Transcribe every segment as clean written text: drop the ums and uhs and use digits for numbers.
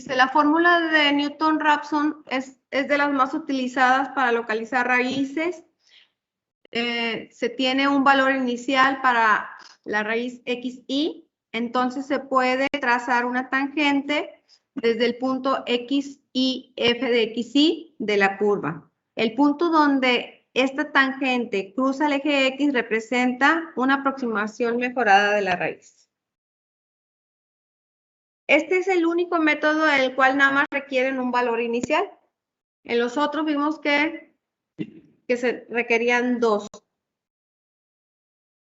Dice, la fórmula de Newton-Raphson es de las más utilizadas para localizar raíces. Se tiene un valor inicial para la raíz xy, entonces se puede trazar una tangente desde el punto x y f de xy de la curva. El punto donde esta tangente cruza el eje x representa una aproximación mejorada de la raíz. Este es el único método en el cual nada más requieren un valor inicial. En los otros vimos que se requerían dos.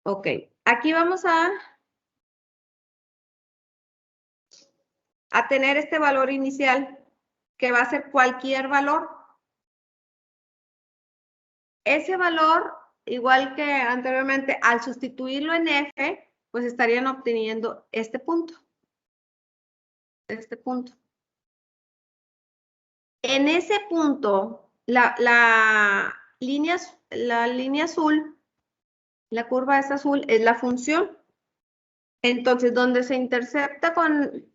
Ok, aquí vamos a tener este valor inicial, que va a ser cualquier valor. Ese valor, igual que anteriormente, al sustituirlo en f, pues estarían obteniendo este punto. Este punto. En ese punto, la línea azul, la curva es azul, es la función. Entonces, donde se intercepta con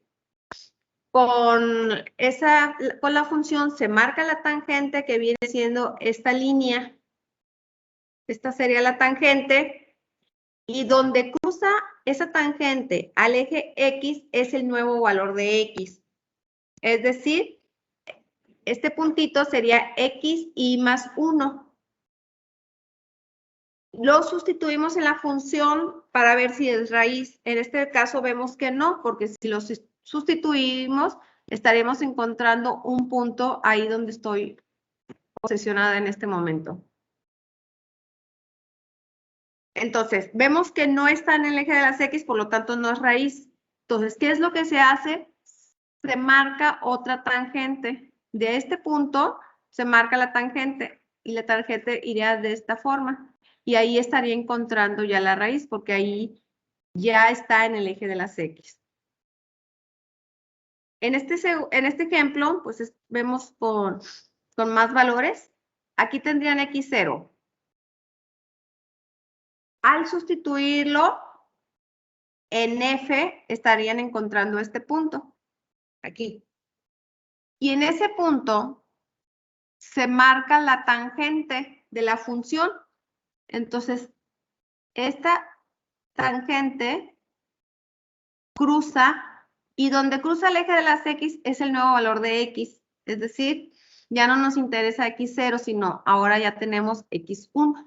la función, se marca la tangente que viene siendo esta línea. Esta sería la tangente. Y donde cruza esa tangente al eje X es el nuevo valor de X. Es decir, este puntito sería xy más 1. Lo sustituimos en la función para ver si es raíz. En este caso vemos que no, porque si lo sustituimos, estaremos encontrando un punto ahí donde estoy posicionada en este momento. Entonces, vemos que no está en el eje de las X, por lo tanto no es raíz. Entonces, ¿qué es lo que se hace? Se marca otra tangente. De este punto se marca la tangente y la tangente iría de esta forma. Y ahí estaría encontrando ya la raíz, porque ahí ya está en el eje de las X. En este ejemplo, pues vemos con más valores. Aquí tendrían X0. Al sustituirlo en F, estarían encontrando este punto. Aquí. Y en ese punto se marca la tangente de la función. Entonces, esta tangente cruza, y donde cruza el eje de las X es el nuevo valor de X. Es decir, ya no nos interesa X0, sino ahora ya tenemos X1.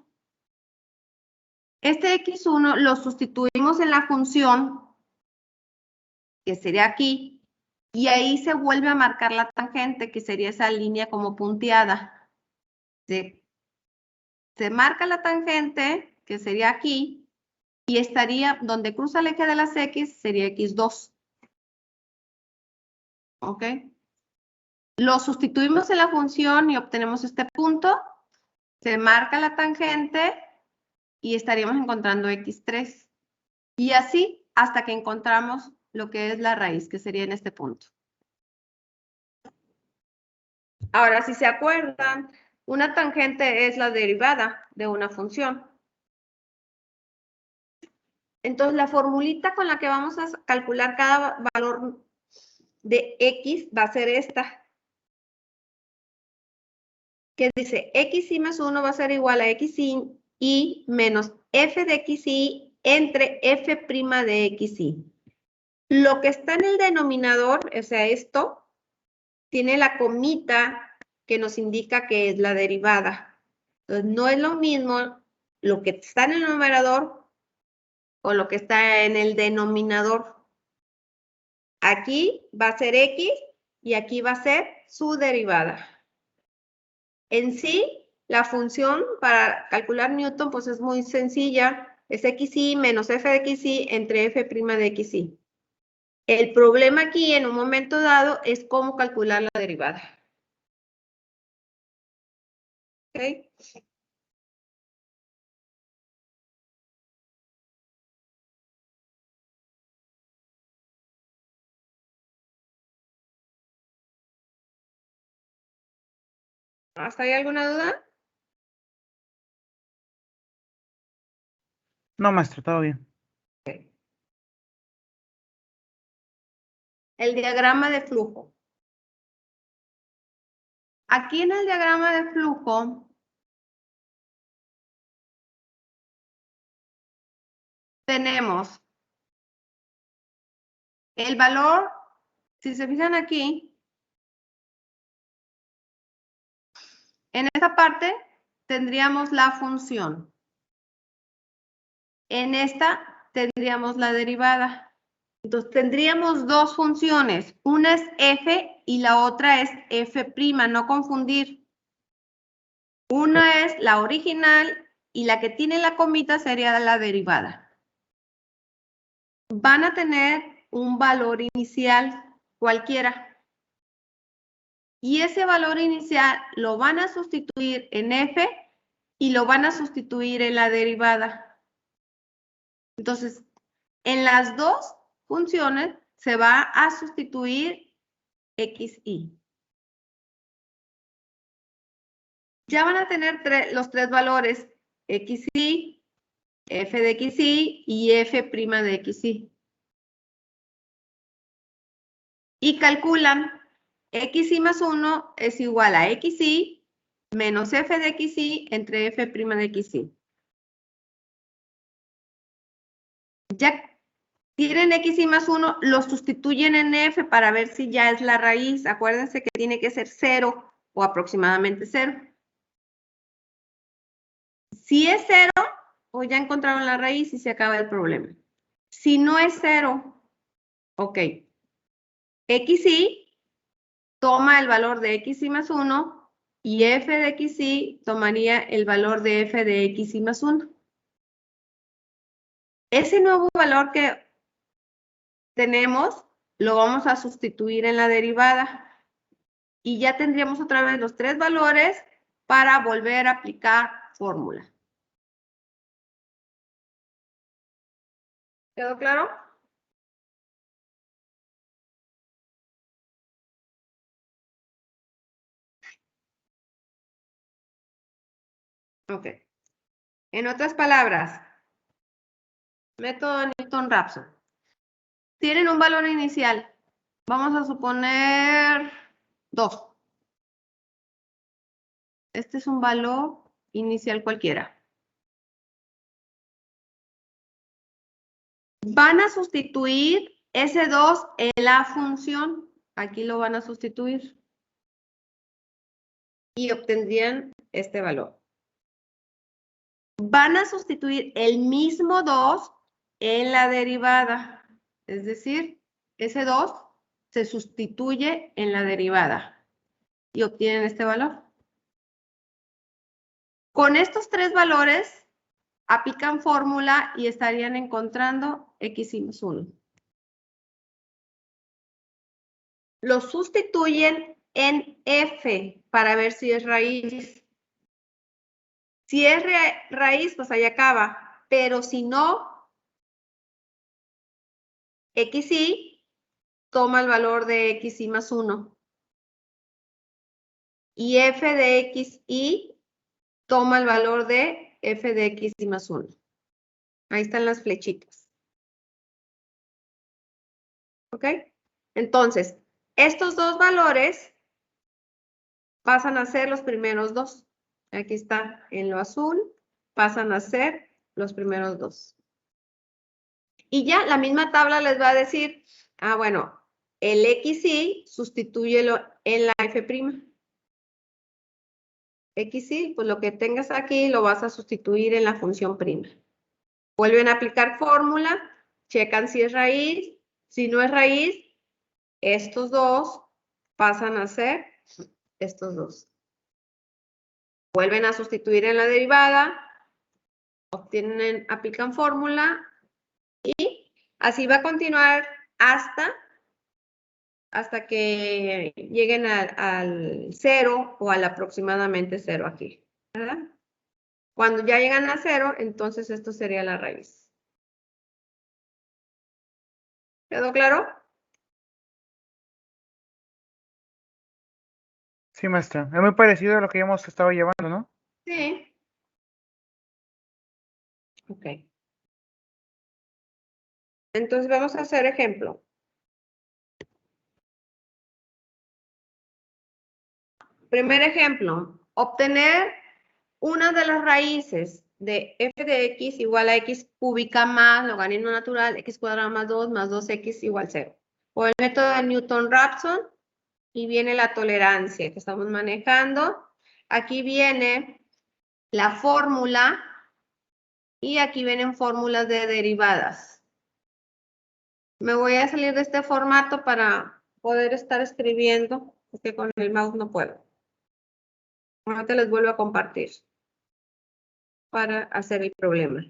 Este X1 lo sustituimos en la función, que sería aquí, y ahí se vuelve a marcar la tangente, que sería esa línea como punteada. Se marca la tangente, que sería aquí, y estaría donde cruza el eje de las X, sería X2. ¿Ok? Lo sustituimos en la función y obtenemos este punto. Se marca la tangente y estaríamos encontrando X3. Y así hasta que encontramos lo que es la raíz, que sería en este punto. Ahora, si se acuerdan, una tangente es la derivada de una función. Entonces, la formulita con la que vamos a calcular cada valor de X va a ser esta. Que dice xy más 1 va a ser igual a xy menos f de xy entre f' de xy. Lo que está en el denominador, o sea, esto, tiene la comita que nos indica que es la derivada. Entonces, no es lo mismo lo que está en el numerador o lo que está en el denominador. Aquí va a ser x y aquí va a ser su derivada. En sí, la función para calcular Newton pues es muy sencilla. Es xy menos f de xy entre f' de xy. El problema aquí en un momento dado es cómo calcular la derivada. ¿Ok? ¿Hasta ahí alguna duda? No, maestro, todo bien. El diagrama de flujo. aquí en el diagrama de flujo, tenemos el valor, si se fijan aquí, en esta parte tendríamos la función. En esta tendríamos la derivada. Entonces tendríamos dos funciones. Una es f y la otra es f', no confundir. Una es la original y la que tiene la comita sería la derivada. Van a tener un valor inicial cualquiera. Y ese valor inicial lo van a sustituir en f y lo van a sustituir en la derivada. Entonces, en las dos funciones se va a sustituir xy. Ya van a tener los tres valores xy, f de xy y f' de xy. Y calculan xy más 1 es igual a xy menos f de xy entre f' de xy. Ya tienen xy más 1, lo sustituyen en f para ver si ya es la raíz. Acuérdense que tiene que ser 0 o aproximadamente 0. Si es 0, pues ya encontraron la raíz y se acaba el problema. Si no es 0, ok. xy toma el valor de xy más 1 y f de xy tomaría el valor de f de xy más 1. Ese nuevo valor que tenemos lo vamos a sustituir en la derivada. Y ya tendríamos otra vez los tres valores para volver a aplicar fórmula. ¿Quedó claro? Ok. En otras palabras, método Newton-Raphson. Tienen un valor inicial. Vamos a suponer 2. Este es un valor inicial cualquiera. Van a sustituir ese 2 en la función. Aquí lo van a sustituir. Y obtendrían este valor. Van a sustituir el mismo 2 en la derivada. Es decir, ese 2 se sustituye en la derivada. Y obtienen este valor. Con estos tres valores, aplican fórmula y estarían encontrando xy más 1. Lo sustituyen en f para ver si es raíz. Si es raíz, pues ahí acaba. Pero si no, xy toma el valor de xy más 1. Y f de xy toma el valor de f de xy más 1. Ahí están las flechitas. ¿Ok? Entonces, estos dos valores pasan a ser los primeros dos. Aquí está en lo azul, pasan a ser los primeros dos. Y ya la misma tabla les va a decir, bueno, el xy sustitúyelo en la f'. xy, pues lo que tengas aquí lo vas a sustituir en la función prima. Vuelven a aplicar fórmula, checan si es raíz. Si no es raíz, estos dos pasan a ser estos dos. Vuelven a sustituir en la derivada, aplican fórmula y así va a continuar hasta que lleguen al 0 o al aproximadamente 0 aquí, ¿verdad? Cuando ya llegan a 0, entonces esto sería la raíz. ¿Quedó claro? Sí, maestra. Es muy parecido a lo que ya hemos estado llevando, ¿no? Sí. Ok. Entonces vamos a hacer ejemplo. Primer ejemplo, obtener una de las raíces de f de x igual a x cúbica más logaritmo natural x cuadrado más 2 más 2x igual 0. O el método de Newton-Raphson, y viene la tolerancia que estamos manejando. Aquí viene la fórmula y aquí vienen fórmulas de derivadas. Me voy a salir de este formato para poder estar escribiendo, porque con el mouse no puedo. Ahora les vuelvo a compartir para hacer el problema.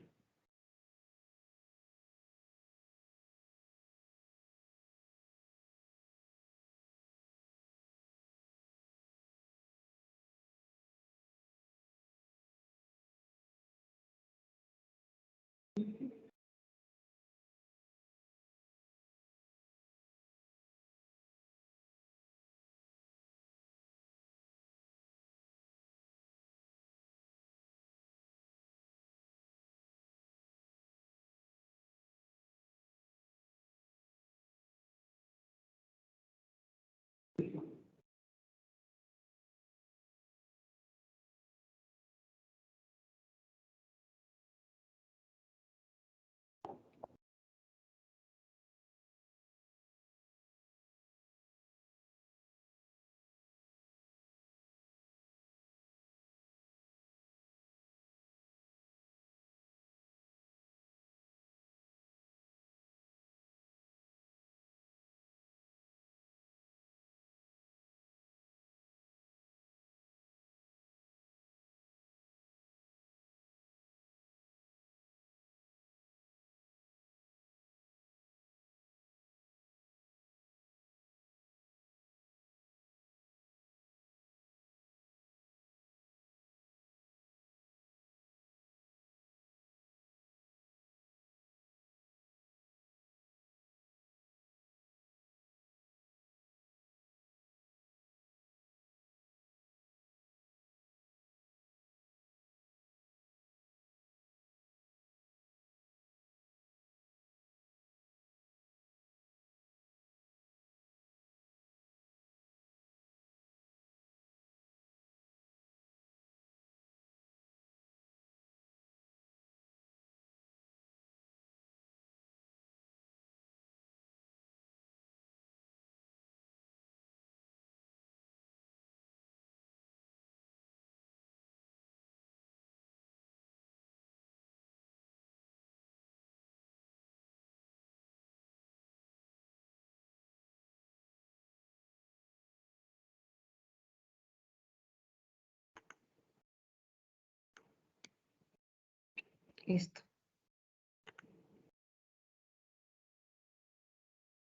Listo.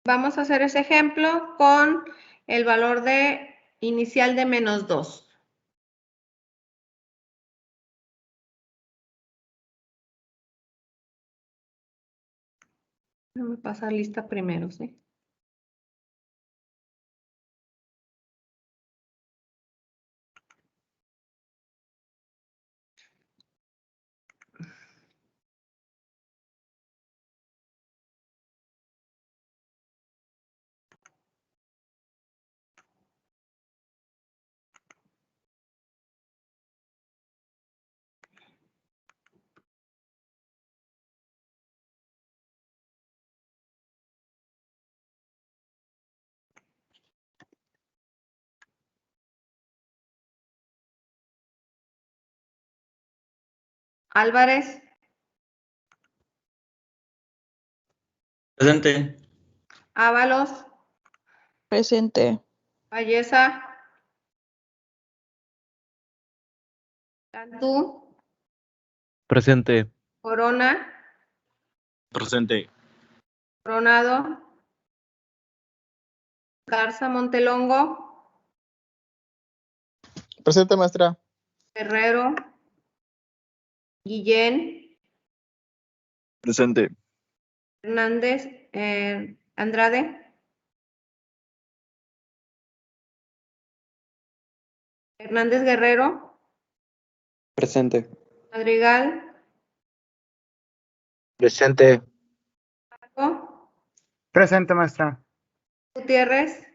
Vamos a hacer ese ejemplo con el valor de inicial de -2. Déjame pasar lista primero, ¿sí? Álvarez, Presente. Ábalos, Presente. Valleza, Cantú, Presente. Corona, Presente. Coronado, Garza Montelongo, Presente, maestra. Guerrero, Guillén, Presente. Hernández, Andrade, Hernández Guerrero, Presente. Madrigal, Presente. Paco, Presente, maestra. Gutiérrez,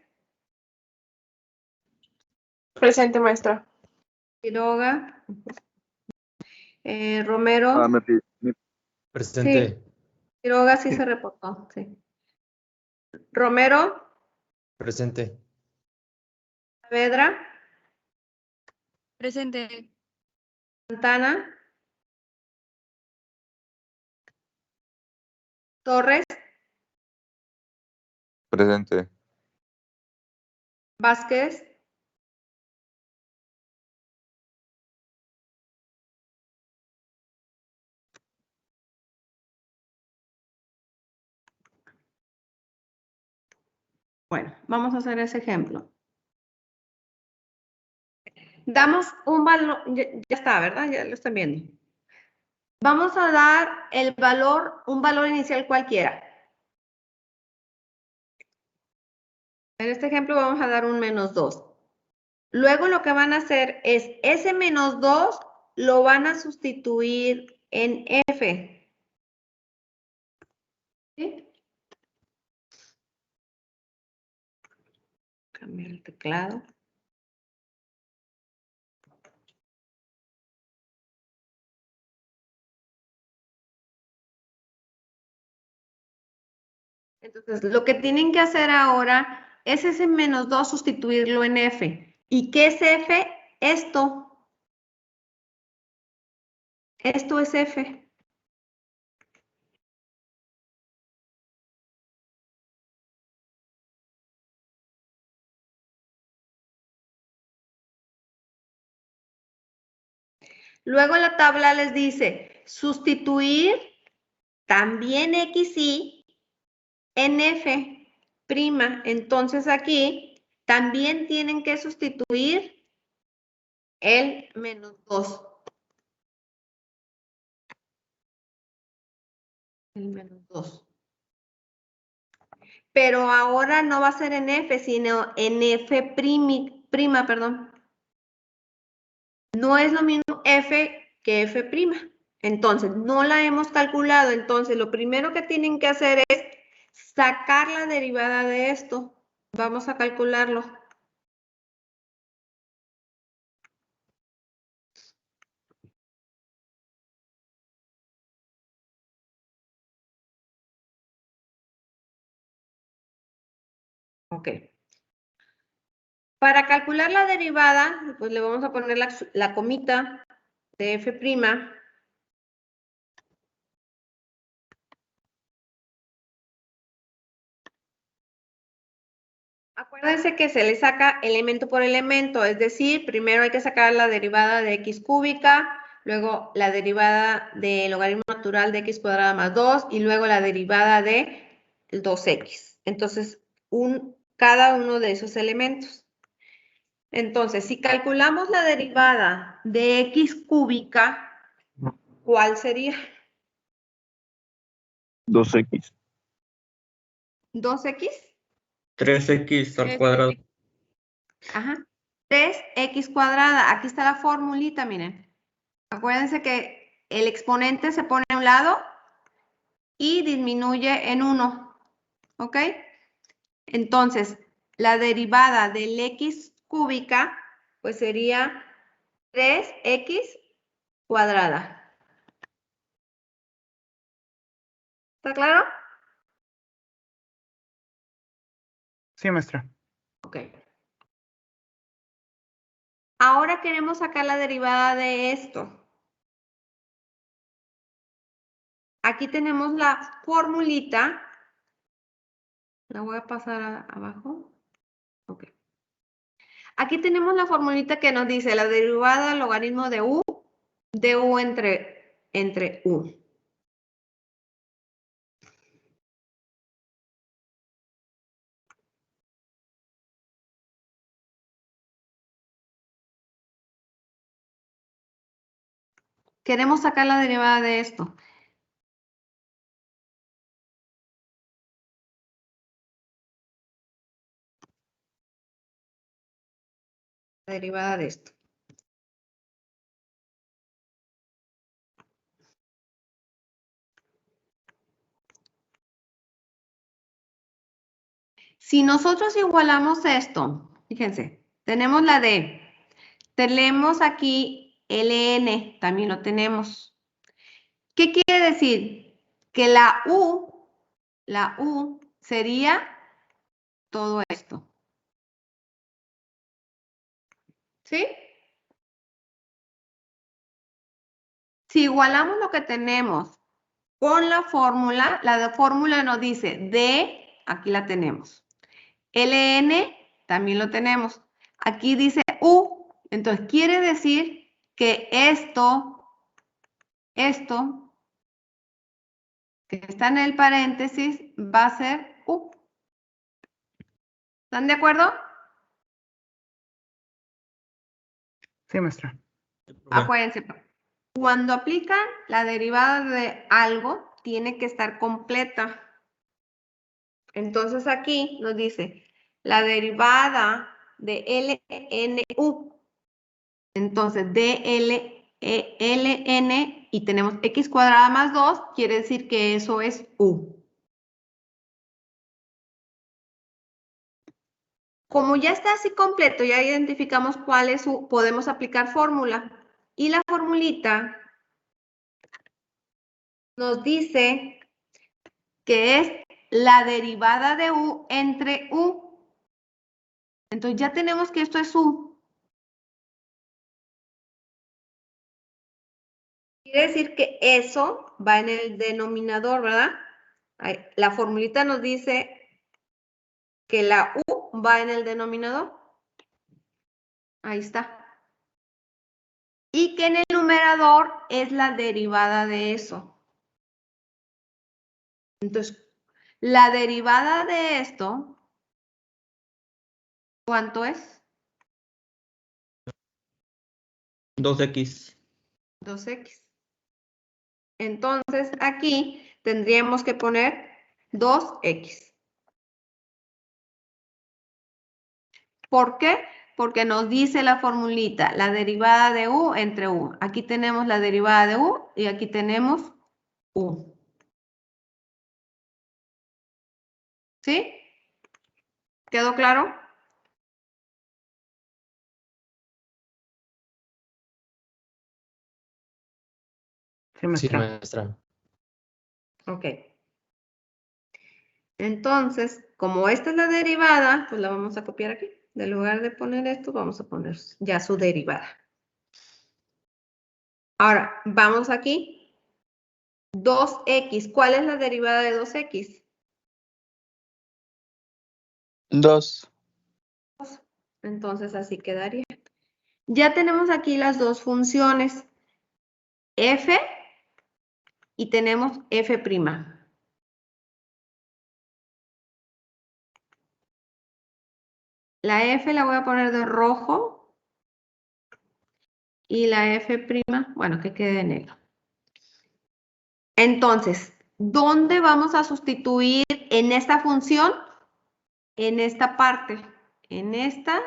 Presente, maestra. Quiroga. Romero. Presente. Quiroga sí se reportó, sí. Romero. Presente. Saavedra. Presente. Santana. Torres. Presente. Vázquez. Bueno, vamos a hacer ese ejemplo. Damos un valor, ya está, ¿verdad? Ya lo están viendo. Vamos a dar el valor, un valor inicial cualquiera. En este ejemplo vamos a dar un -2. Luego lo que van a hacer es ese -2 lo van a sustituir en F. ¿Sí? Cambiar el teclado. Entonces, lo que tienen que hacer ahora es ese -2 sustituirlo en F. ¿Y qué es F? Esto. Esto es F. Luego la tabla les dice sustituir también XY en F'. Entonces aquí también tienen que sustituir el -2. El -2. Pero ahora no va a ser en F, sino en F', perdón. No es lo mismo F que F'. Entonces, no la hemos calculado. Entonces, lo primero que tienen que hacer es sacar la derivada de esto. Vamos a calcularlo. Ok. Para calcular la derivada, pues le vamos a poner la comita de F'. Acuérdense que se le saca elemento por elemento, es decir, primero hay que sacar la derivada de x cúbica, luego la derivada del logaritmo natural de x cuadrada más 2 y luego la derivada de 2x. Entonces, cada uno de esos elementos. Entonces, si calculamos la derivada de x cúbica, ¿cuál sería? 2x. 2x. 3x al cuadrado. Ajá. 3x cuadrada. Aquí está la formulita, miren. Acuérdense que el exponente se pone a un lado y disminuye en 1. ¿Ok? Entonces, la derivada del x cúbica, pues sería 3x cuadrada. ¿Está claro? Sí, maestra. Ok. Ahora queremos sacar la derivada de esto. Aquí tenemos la formulita. La voy a pasar abajo. Ok. Aquí tenemos la formulita que nos dice la derivada del logaritmo de u entre u. Queremos sacar la derivada de esto. La derivada de esto. Si nosotros igualamos esto, fíjense, tenemos la de Tenemos aquí ln, también lo tenemos. ¿Qué quiere decir? Que la U sería todo esto. ¿Sí? Si igualamos lo que tenemos con la fórmula nos dice D, aquí la tenemos. LN, también lo tenemos. Aquí dice U, entonces quiere decir que esto que está en el paréntesis va a ser U. ¿Están de acuerdo? Sí, maestra. Acuérdense, cuando aplican la derivada de algo, tiene que estar completa. Entonces aquí nos dice la derivada de LNU. Entonces ln y tenemos x cuadrada más 2, quiere decir que eso es U. Como ya está así completo, ya identificamos cuál es U, podemos aplicar fórmula. Y la formulita nos dice que es la derivada de U entre U. Entonces ya tenemos que esto es U. Quiere decir que eso va en el denominador, ¿verdad? La formulita nos dice que la U va en el denominador. Ahí está. Y que en el numerador es la derivada de eso. Entonces, la derivada de esto, ¿cuánto es? 2x. 2x. Entonces, aquí tendríamos que poner 2x. ¿Por qué? Porque nos dice la formulita, la derivada de U entre U. Aquí tenemos la derivada de U y aquí tenemos U. ¿Sí? ¿Quedó claro? Sí, Sí, maestra. maestra. Ok. Entonces, como esta es la derivada, pues la vamos a copiar aquí. En lugar de poner esto, vamos a poner ya su derivada. Ahora, vamos aquí. 2x. ¿Cuál es la derivada de 2x? 2. Entonces, así quedaría. Ya tenemos aquí las dos funciones. F y tenemos f'. La f la voy a poner de rojo y la f', bueno, que quede de negro. Entonces, ¿dónde vamos a sustituir en esta función? En esta parte, en esta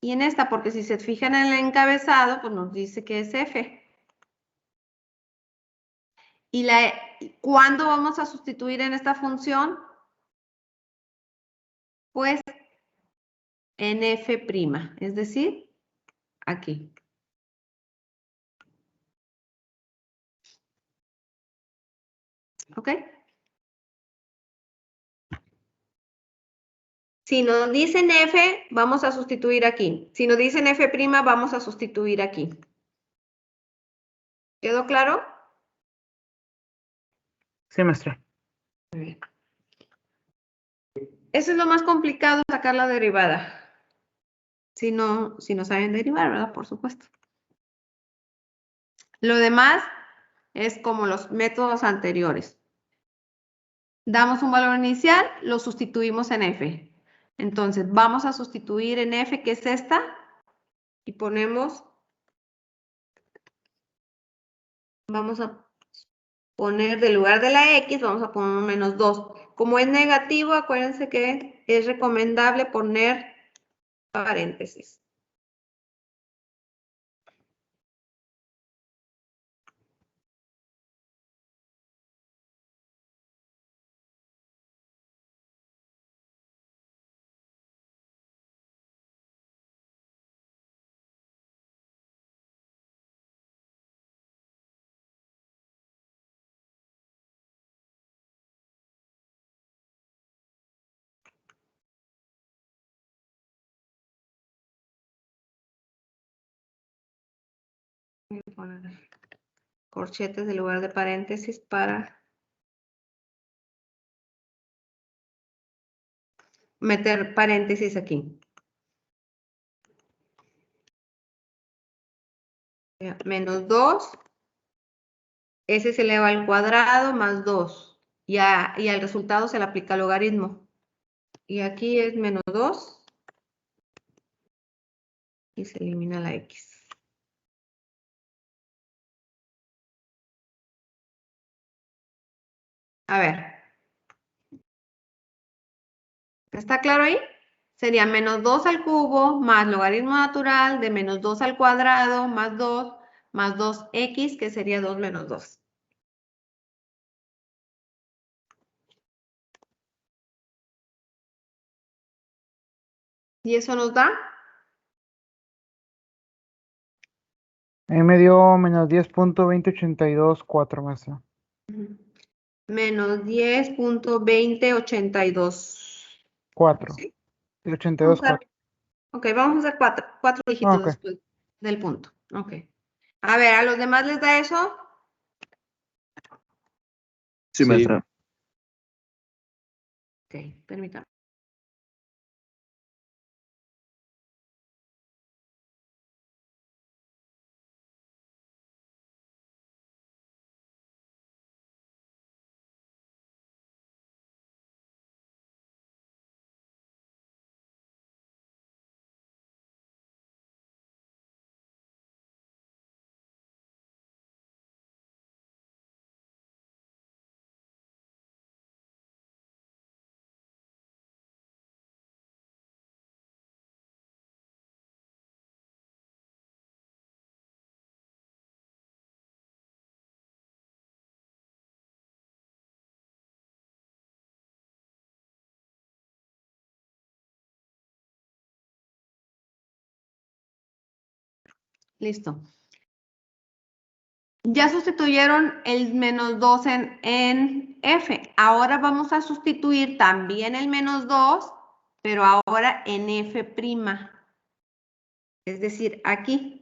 y en esta, porque si se fijan en el encabezado, pues nos dice que es f. ¿Y cuándo vamos a sustituir en esta función? Pues en f', es decir, aquí. ¿Ok? Si nos dicen f, vamos a sustituir aquí. Si nos dicen f', vamos a sustituir aquí. ¿Quedó claro? Sí, maestra. Muy bien. Eso es lo más complicado, sacar la derivada. Si no saben derivar, ¿verdad? Por supuesto. Lo demás es como los métodos anteriores. Damos un valor inicial, lo sustituimos en f. Entonces, vamos a sustituir en f, que es esta, y vamos a poner del lugar de la x, vamos a poner un menos 2. Como es negativo, acuérdense que es recomendable poner paréntesis. Voy a poner corchetes en lugar de paréntesis para meter paréntesis aquí. Ya, menos 2. Ese se eleva al cuadrado más 2. Y al resultado se le aplica logaritmo. Y aquí es menos 2. Y se elimina la X. A ver. ¿Está claro ahí? Sería menos 2 al cubo más logaritmo natural de menos 2 al cuadrado más 2x, que sería 2 menos 2. ¿Y eso nos da? Ahí me dio menos 10.20284, maestra. Menos 10.2082. 4. ¿Sí? El Vamos 82, a 4. Ok, vamos a hacer cuatro dígitos Ok. después del punto. Ok. A ver, ¿a los demás les da eso? Sí, Sí. maestra. Ok, permítame. Listo. Ya sustituyeron el menos 2 en F. Ahora vamos a sustituir también el menos 2, pero ahora en F'. Es decir, aquí.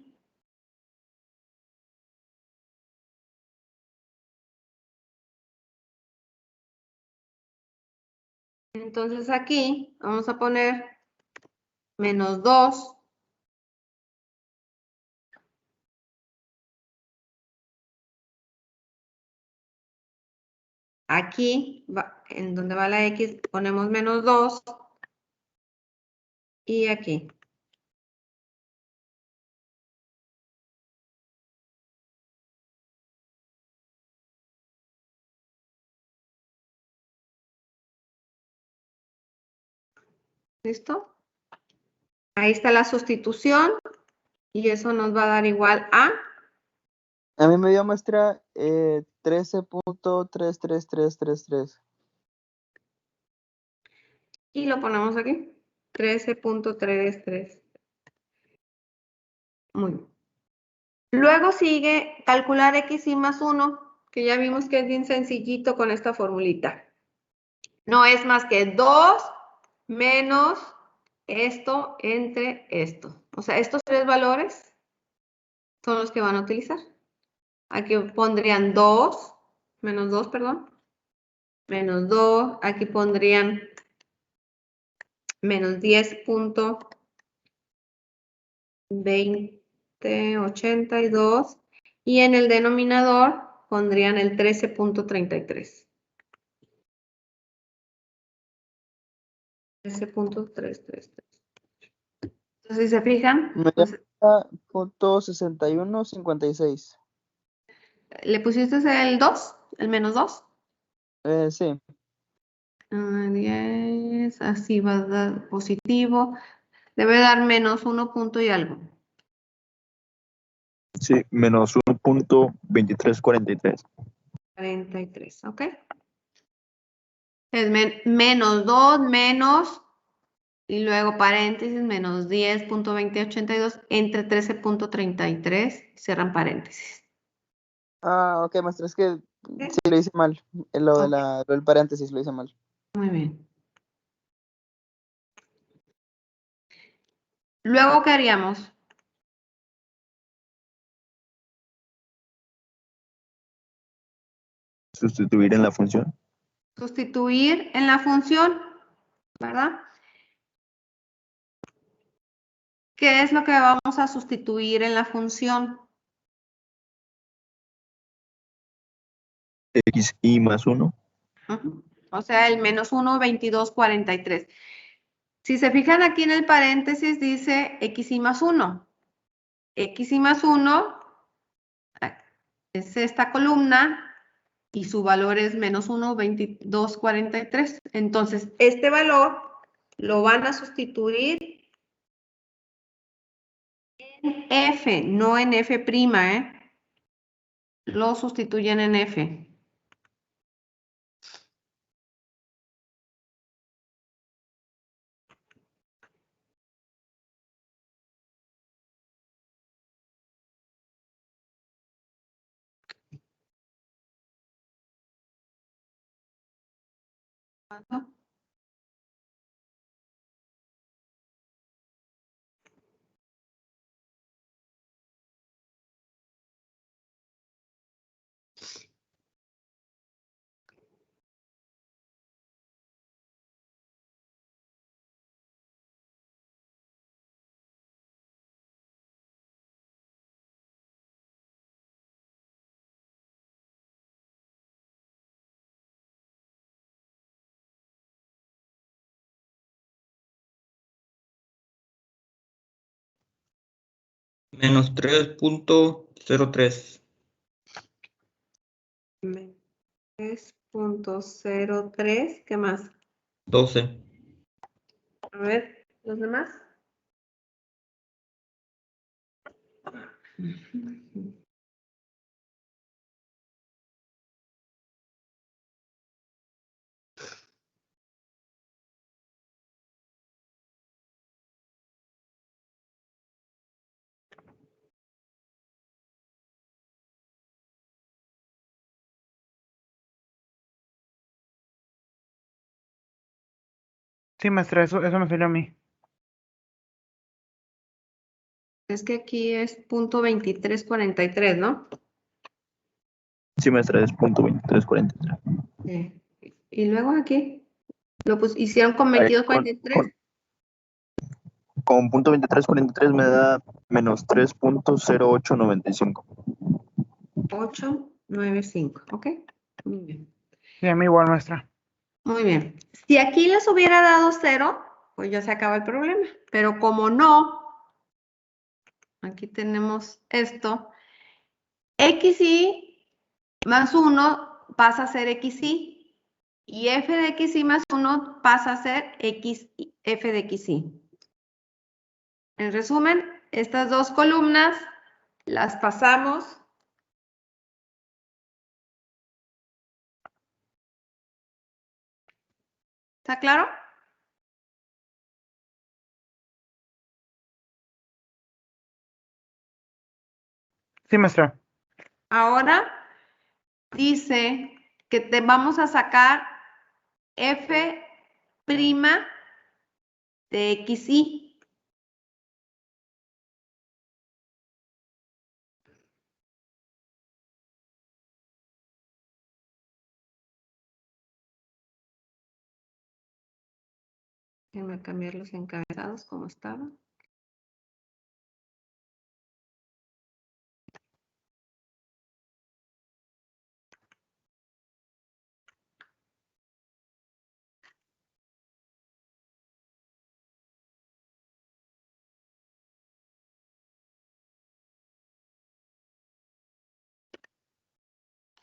Entonces aquí vamos a poner menos 2. Aquí, en donde va la X, ponemos menos 2. Y aquí. ¿Listo? Ahí está la sustitución. Y eso nos va a dar igual a... A mí me dio maestra 13.33333. Y lo ponemos aquí. 13.33. Muy bien. Luego sigue calcular XY más 1, que ya vimos que es bien sencillito con esta formulita. No es más que 2 menos esto entre esto. O sea, estos tres valores son los que van a utilizar. Aquí pondrían 2, menos 2, perdón. Menos 2, aquí pondrían menos 10.2082 y en el denominador pondrían el 13.33. 13.333. Entonces, si se fijan, Me pues, da .6156. ¿le pusiste el 2? ¿El menos 2? Sí. 10, así va a dar positivo. Debe dar menos 1 punto y algo. Sí, menos 1.2343. 43, ¿ok? Es menos 2, menos, y luego paréntesis, menos 10.2082 entre 13.33, cierran paréntesis. Ah, ok, maestra, es que ¿Sí? sí lo hice mal. Lo Ok, lo del paréntesis lo hice mal. muy bien. Luego, ¿qué haríamos? Sustituir en la función. Sustituir en la función, ¿verdad? ¿Qué es lo que vamos a sustituir en la función? XI más 1. Ujú. O sea, el menos 1, 22, 43. Si se fijan aquí en el paréntesis dice XI más 1. XI más 1 es esta columna y su valor es menos 1, 22, 43. Entonces, este valor lo van a sustituir en F, no en F', ¿eh? Lo sustituyen en F. Menos 3.03. 3.03, ¿qué más? 12. A ver, ¿los demás? Sí, maestra, eso me salió a mí. Es que aquí es punto 2343, ¿no? Sí, maestra, es punto 2343. Sí. Y luego aquí lo hicieron con Ahí, 2243. con punto 2343 me da menos 3.0895. 895, ¿ok? Muy bien. Sí, a mí igual, maestra. Muy bien. Si aquí les hubiera dado 0, pues ya se acaba el problema. Pero como no, aquí tenemos esto. XY más 1 pasa a ser XY. Y f de XY más 1 pasa a ser f de XY. En resumen, estas dos columnas las pasamos ¿está claro? Sí, maestra. Ahora dice que te vamos a sacar f' de XY. Déjenme cambiar los encabezados como estaban.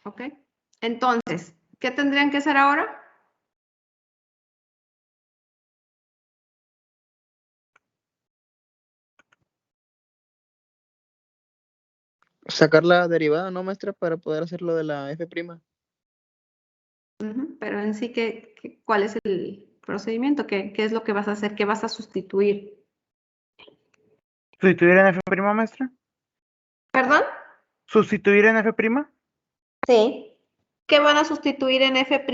¿Ok? Entonces, ¿qué tendrían que hacer ahora? Sacar la derivada, ¿no, maestra? Para poder hacer lo de la F'. Pero en sí, ¿cuál es el procedimiento? ¿Qué es lo que vas a hacer? ¿Qué vas a sustituir? ¿Sustituir en F', maestra? ¿Perdón? ¿Sustituir en F'? Sí. ¿Qué van a sustituir en f'?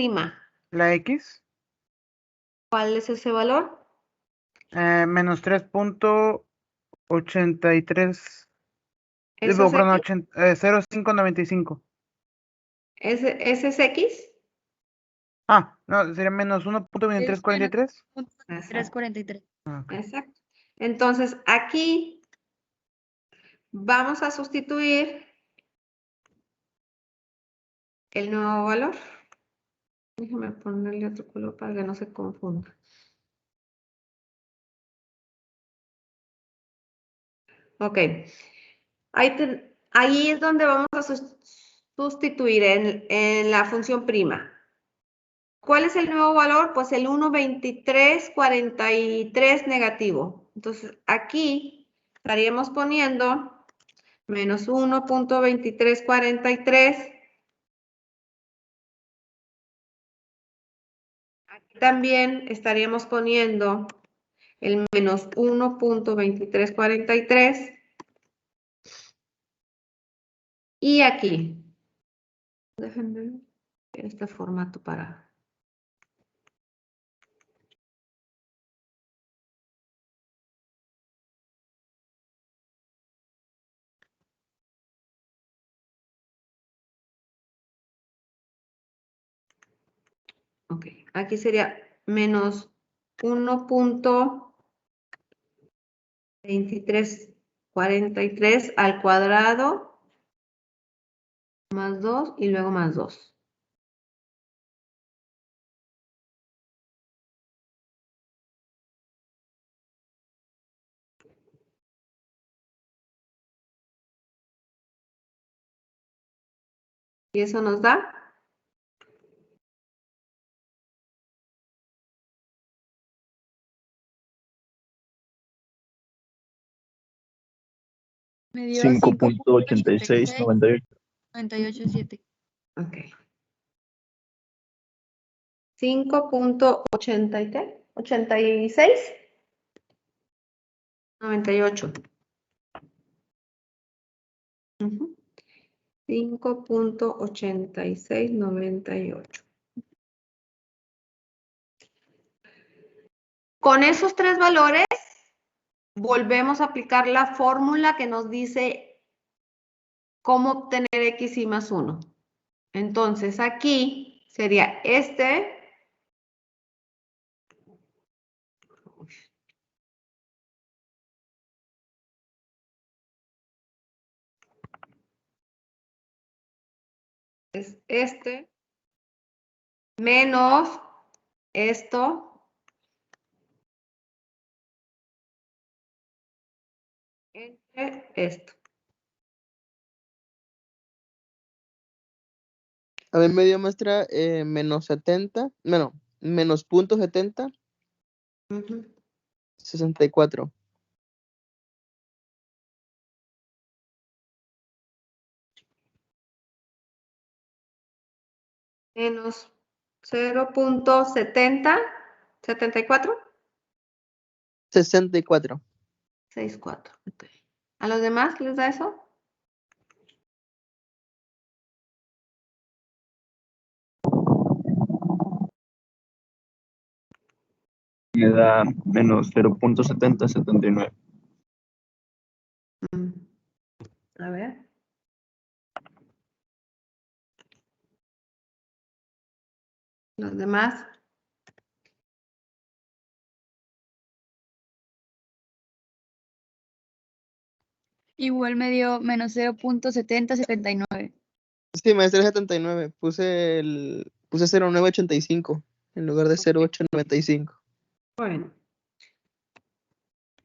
La X. ¿Cuál es ese valor? Menos 3.83. ¿Eso es Perdón, X? 0.595. ¿Ese es X? Ah, no, sería menos 1.2343. 343. Ah, ok. Exacto. Entonces, aquí vamos a sustituir el nuevo valor. Déjame ponerle otro color para que no se confunda. Ok. Ahí es donde vamos a sustituir en la función prima. ¿Cuál es el nuevo valor? Pues el 1.2343 negativo. Entonces, aquí estaríamos poniendo menos 1.2343. Aquí también estaríamos poniendo el menos 1.2343. Y aquí, déjenme ver este formato para... Ok, aquí sería menos 1.2343 al cuadrado más 2 y luego más 2. Y eso nos da Me dio 5.8698. 98.7. ok. 5.86. 98. 5.8698. Con esos tres valores, volvemos a aplicar la fórmula que nos dice cómo obtener x y más 1. Entonces, aquí sería este. Es este menos esto entre esto. A ver, me dio maestra menos 70, bueno, menos punto 70, 64. Menos 0.70, 74, 64. 64. Okay. ¿A los demás les da eso? Me da menos 0.7079. A ver. Los demás. Igual me dio menos 0.7079. Sí, maestra 79. Puse 0985 en lugar de 0895. Bueno.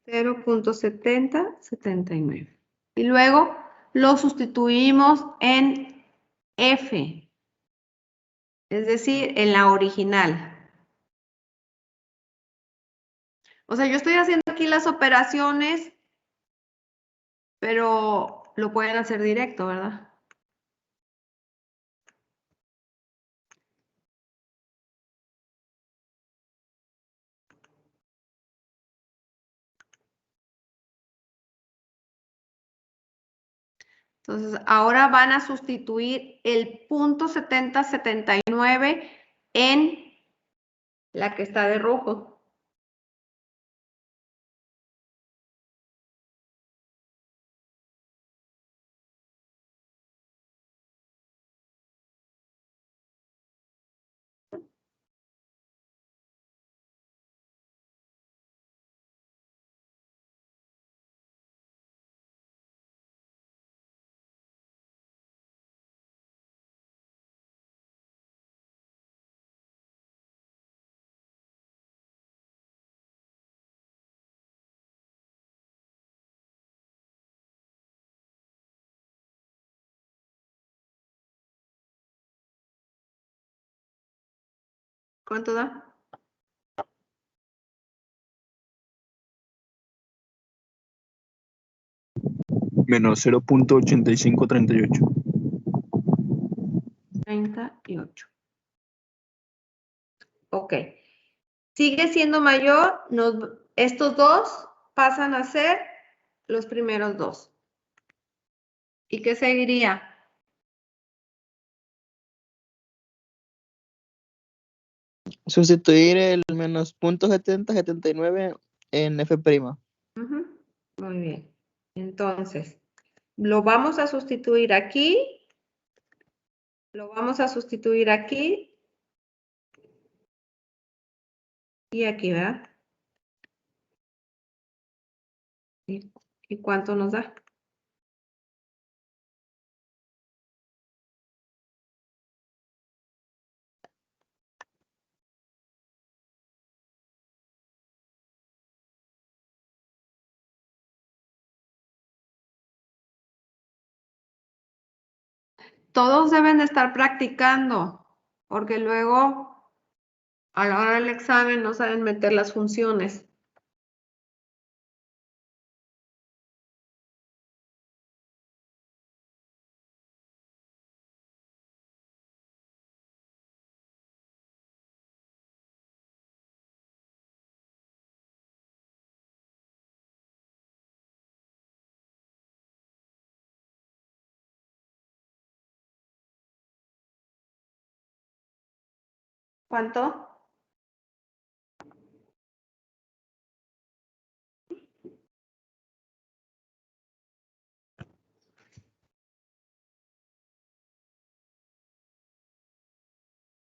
0.7079. Y luego lo sustituimos en F. Es decir, en la original. O sea, yo estoy haciendo aquí las operaciones, pero lo pueden hacer directo, ¿verdad? Entonces, ahora van a sustituir el punto 7079 en la que está de rojo. ¿Cuánto da? Menos 0.8538. 38. Ok. Sigue siendo mayor, estos dos pasan a ser los primeros dos. ¿Y qué seguiría? Sustituir el menos punto 79 en F'. Ujú, muy bien. Entonces, lo vamos a sustituir aquí. Lo vamos a sustituir aquí. Y aquí, ¿verdad? ¿Y cuánto nos da? Todos deben de estar practicando, porque luego a la hora del examen no saben meter las funciones. ¿Cuánto?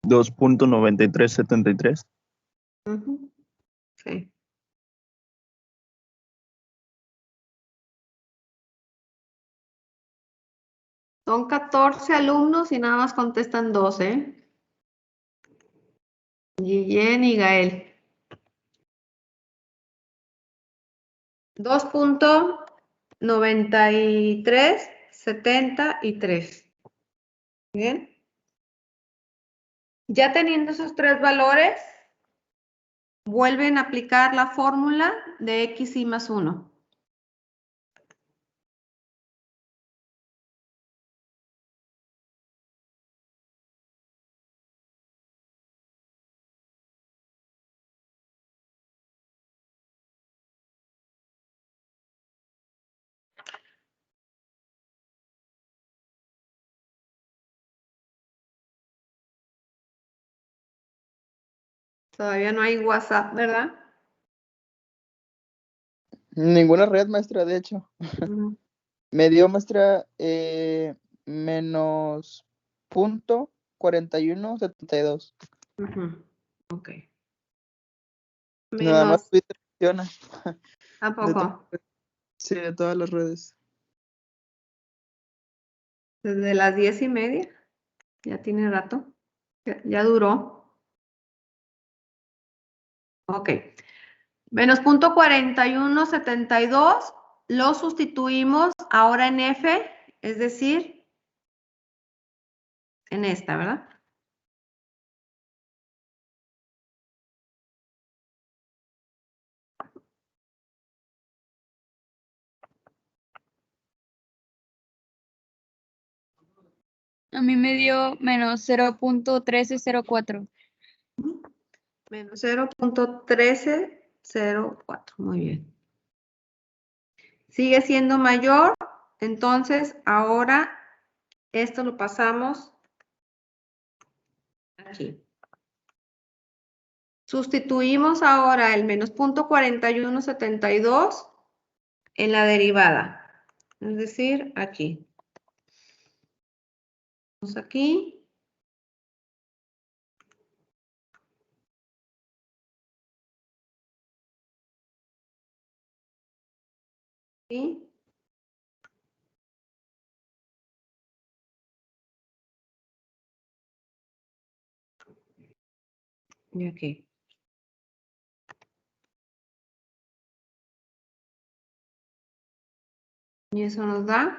$2.9373. Ujú, sí. Son 14 alumnos y nada más contestan 12. Guillén y Gael. 2.9373. Bien. Ya teniendo esos tres valores, vuelven a aplicar la fórmula de xy más 1. Todavía no hay WhatsApp, ¿verdad? Ninguna red, maestra, de hecho. Ujú. Me dio, maestra, menos punto 4172. Ujú, ok. Nada más Menos, Twitter funciona. ¿a De poco? sí, de todas las redes. Desde las 10:30. Ya tiene rato. Ya duró. Ok. Menos punto 4172 lo sustituimos ahora en F, es decir, en esta, ¿verdad? A mí me dio menos 0.1304. Menos 0.1304. Muy bien. Sigue siendo mayor, entonces ahora esto lo pasamos aquí. Sustituimos ahora el menos punto 4172 en la derivada, es decir, aquí. Vamos aquí. Y aquí. Y eso nos da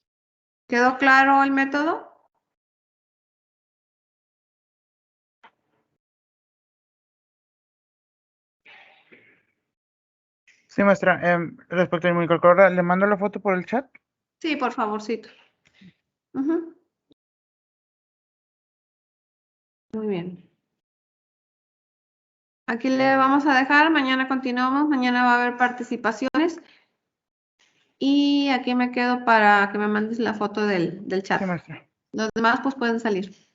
¿Quedó claro el método? Sí, maestra. Respecto a mi calculadora, ¿le mando la foto por el chat? Sí, por favorcito. Ujú. Muy bien. Aquí le vamos a dejar, mañana continuamos, mañana va a haber participaciones. Y aquí me quedo para que me mandes la foto del Sí, chat. maestra. Los demás pues pueden salir.